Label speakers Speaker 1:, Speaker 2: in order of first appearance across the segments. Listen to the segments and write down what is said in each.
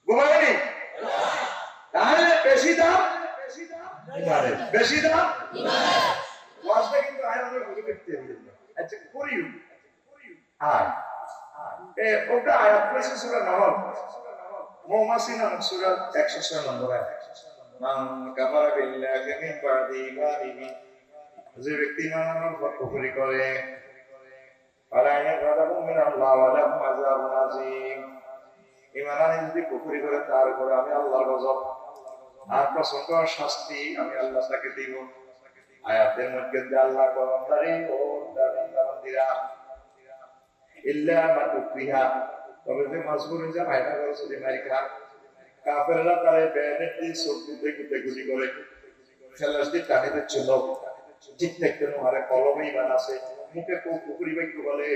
Speaker 1: ঘুমায়নি? তাহলে বেশি দাম বেশি দাম ওয়াজটা কিন্তু আয়াতের বুঝে দেখতে হবে। আচ্ছা করিও আর ওটা আয়াত পড়েছে সূরা নাহল মৌমাছি নামক সূরা 106 নম্বর আয়াত। মান কাফারা বিল্লাহি মিন বাদি ইমানিহি, যে ব্যক্তি ইমানের উপর কুফরি করে আলাইহি গাদাবুন মিন আল্লাহ ওয়া লাহুম আযাবুন আযীম, ইমানে যদি কুফরি করে তার উপর আমি আল্লাহর গজব আর প্রচন্ড শাস্তি আমি আল্লাহ তাকে দিব। আয়াতের মধ্যে আল্লাহ বান্দারে ও বান্দিরা ইল্লা মান উকরিহা, তবে যে মাজবুর হয়ে যায় ভাইরা করে যদি মাইকা কাফেররা তারে বেয়ানের দিয়ে চোখ দিতে গুতে গুলি করে খেলাস দিয়ে টানে দিচ্ছে লোক ঠিক থাকতে নোহারে কলমে ইমান আছে মুখে কুকুরি বাক্য বলে,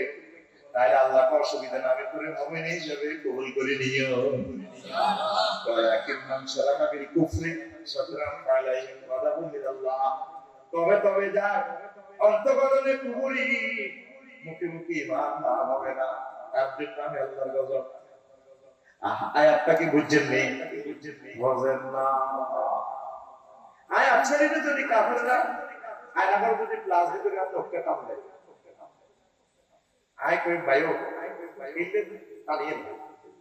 Speaker 1: তাই আল্লাহ অসুবিধা না, আমি করে মুমিন হিসেবে কবুল করে নিও। তবে যা অন্তঃকরণে কুফরি মুখে মুখে ইমান না হবে না, তার নামে আল্লাহর গজব। আয়াতটা কি বুঝছেন নি? বুঝেন না? আয়াত ছেড়ে যদি কাফেররা আয়নাঘর যদি প্লাস দিতে গেলে লোকটা কাম দেয় আয় কই ভাইও এইলে তালিয়ে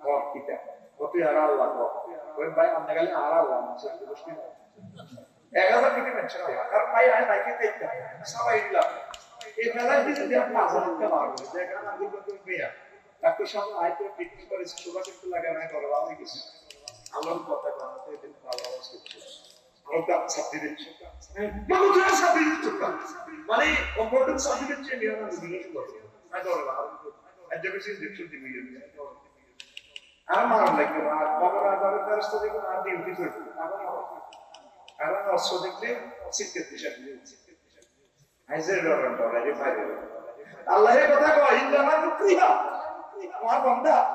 Speaker 1: কর কিটা কত আর আল্লাহ কই ভাই আপনি গেলে আর আল্লাহ মানুষের দৃষ্টি না 1000 কোটি মেনশন হয় আর ভাই আয় ভাইকে দেখতে সবাই দিলাম এই বেলায় যদি আপনি আজাদকে মারবেন দেখেন না দুটো তো মেয়া ডাক্তার সাহেব আয় তো পিকনিক করে সুগার একটু লাগা না করে ভালো কিছু আল্লাহর কথা জানাতে দিন ভালো আছে ওটা ছাত্রী দিচ্ছে বহুত ধরে ছাত্রী দিচ্ছে মানে কম্পিউটার ছাত্রী দিচ্ছে নিয়ে না বিজনেস করে I don't know. I just see the truth in me. I'm not like you. I'm not going to study. I'm not doing it. I don't know. So the claim, sit at the shop. I said, already fired. Allah has got to go. In the man to clear. What on that?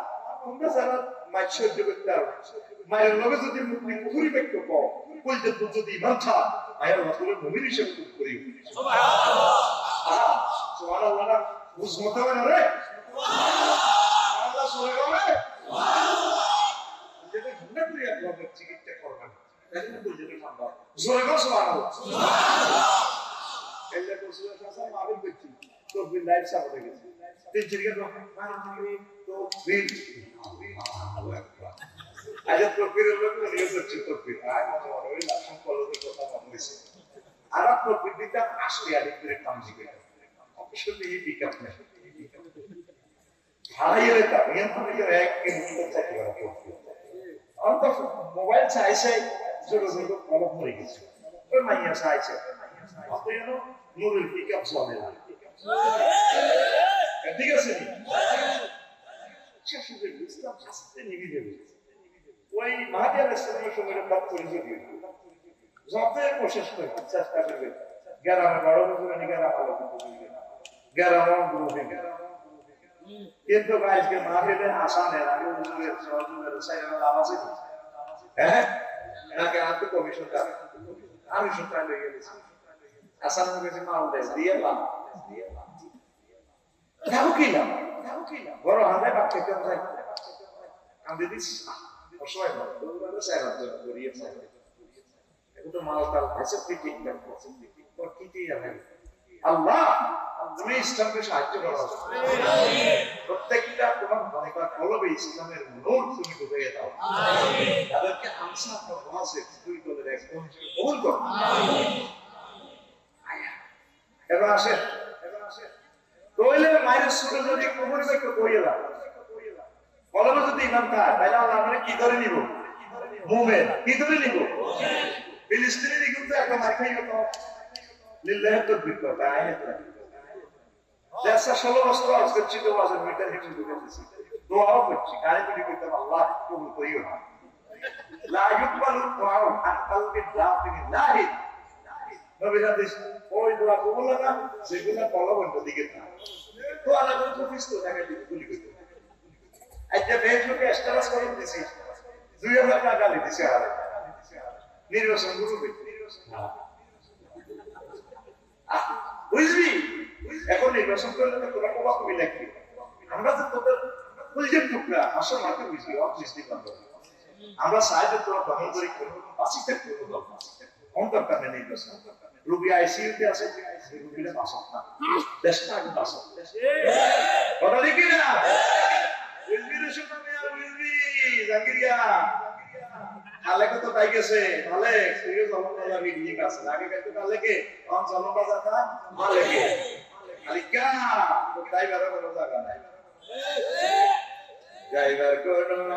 Speaker 1: On the side, my children with that. My love is the Mukuri back to go. Pull the book to the Manta. I have a little munition to put you. So I don't want to. Who's more than a red? Allah Surah. Let it never be a problem to get the Quran. Let it be the number. Surah Surah. Ella Surah Shasa Mabin Bichi. So we live Saturday. Then Chiriga to read. I just procure a look at the chip. I don't know what I follow the Quran. Arab procure the actually adequate conjugate. Should be pick up me. Higher than the rack in on the mobile size, so does it look all of rigs. When my ears I said, you know, you will pick up some. And bigger city. Just the wisdom, just any video. Why, Madia is from a cup for you. Zopper possession, such as it. Get on a bottle and get up. Garamon grouping. Into guys get married and Hassan and I will do it so the side of the city. And I can have the commission that I should try to get this. Hassan is in mountains, dear love. Nakukila. What are they back to the and this or so I know the side of the Korean side. I put a mouth out, I said, picking them for Kitty and Allah. তুমি ইসলামকে সাহায্য করো প্রত্যেকটা তোমার মনে কলবে ইসলামের নূর তুমি ঢুকিয়ে দাও তাদেরকে আনসার ওয়াসে দুই করে রাখো কবুল করো এবার আসে কইলে মায়ের সুরে যদি কবুল করে কইয়ে দাও কলবে যদি ইমান থাকে তাহলে আল্লাহ আমরা কি করে নিব মুমিন কি করে নিব ফিলিস্তিনি কিন্তু একটা মার খাইলো তো লিল্লাহি তাকবীর করতে আয়াত Dessa 16 বছর আজকে চিন্তা ওয়াজের মিটার হিসেবে ঢুকে দিয়েছি দোয়াও করছি গালি বিলি করতে আল্লাহ কবুল করিও না লা ইকবালু দুআউ আন কলবি দাফিন লাহি নবী হাদিস ওই দোয়া কবুল না সেগুলা কলবন্ত দিকে না তো আল্লাহ তো ফিস তো জায়গা দিকে গুলি করতে আজকে ফেসবুকে স্ট্যাটাস করে দিছি 2000 টাকা গালি দিছে আর নির্বাচন করবে বুঝবি এখন নির্বাচন করলে তো তোরা কবা কবি লাগবে আমরা তো তোদের বুঝছেন টুকরা আসল মাকে বুঝবি অফিস দিকে আমরা সাহায্য তোরা দখল করি করবো বাঁচিতে করবো অন্তরটা মেনে নির্বাচন রুগী আইসিইউতে আছে রুগীরা বাঁচক না দেশটা আগে বাঁচক কথা দেখি না উইলবির সুতা মেয়া উইলবি জাঙ্গিরিয়া আলেকে তো তাই গেছে মালেক তুই জলবাজার মিটিং আছে আগে কিন্তু আলেকে অন জলবাজার না মালেকে আলিকা ড্রাইভারের কোনো জায়গা নাই ড্রাইভার কোনো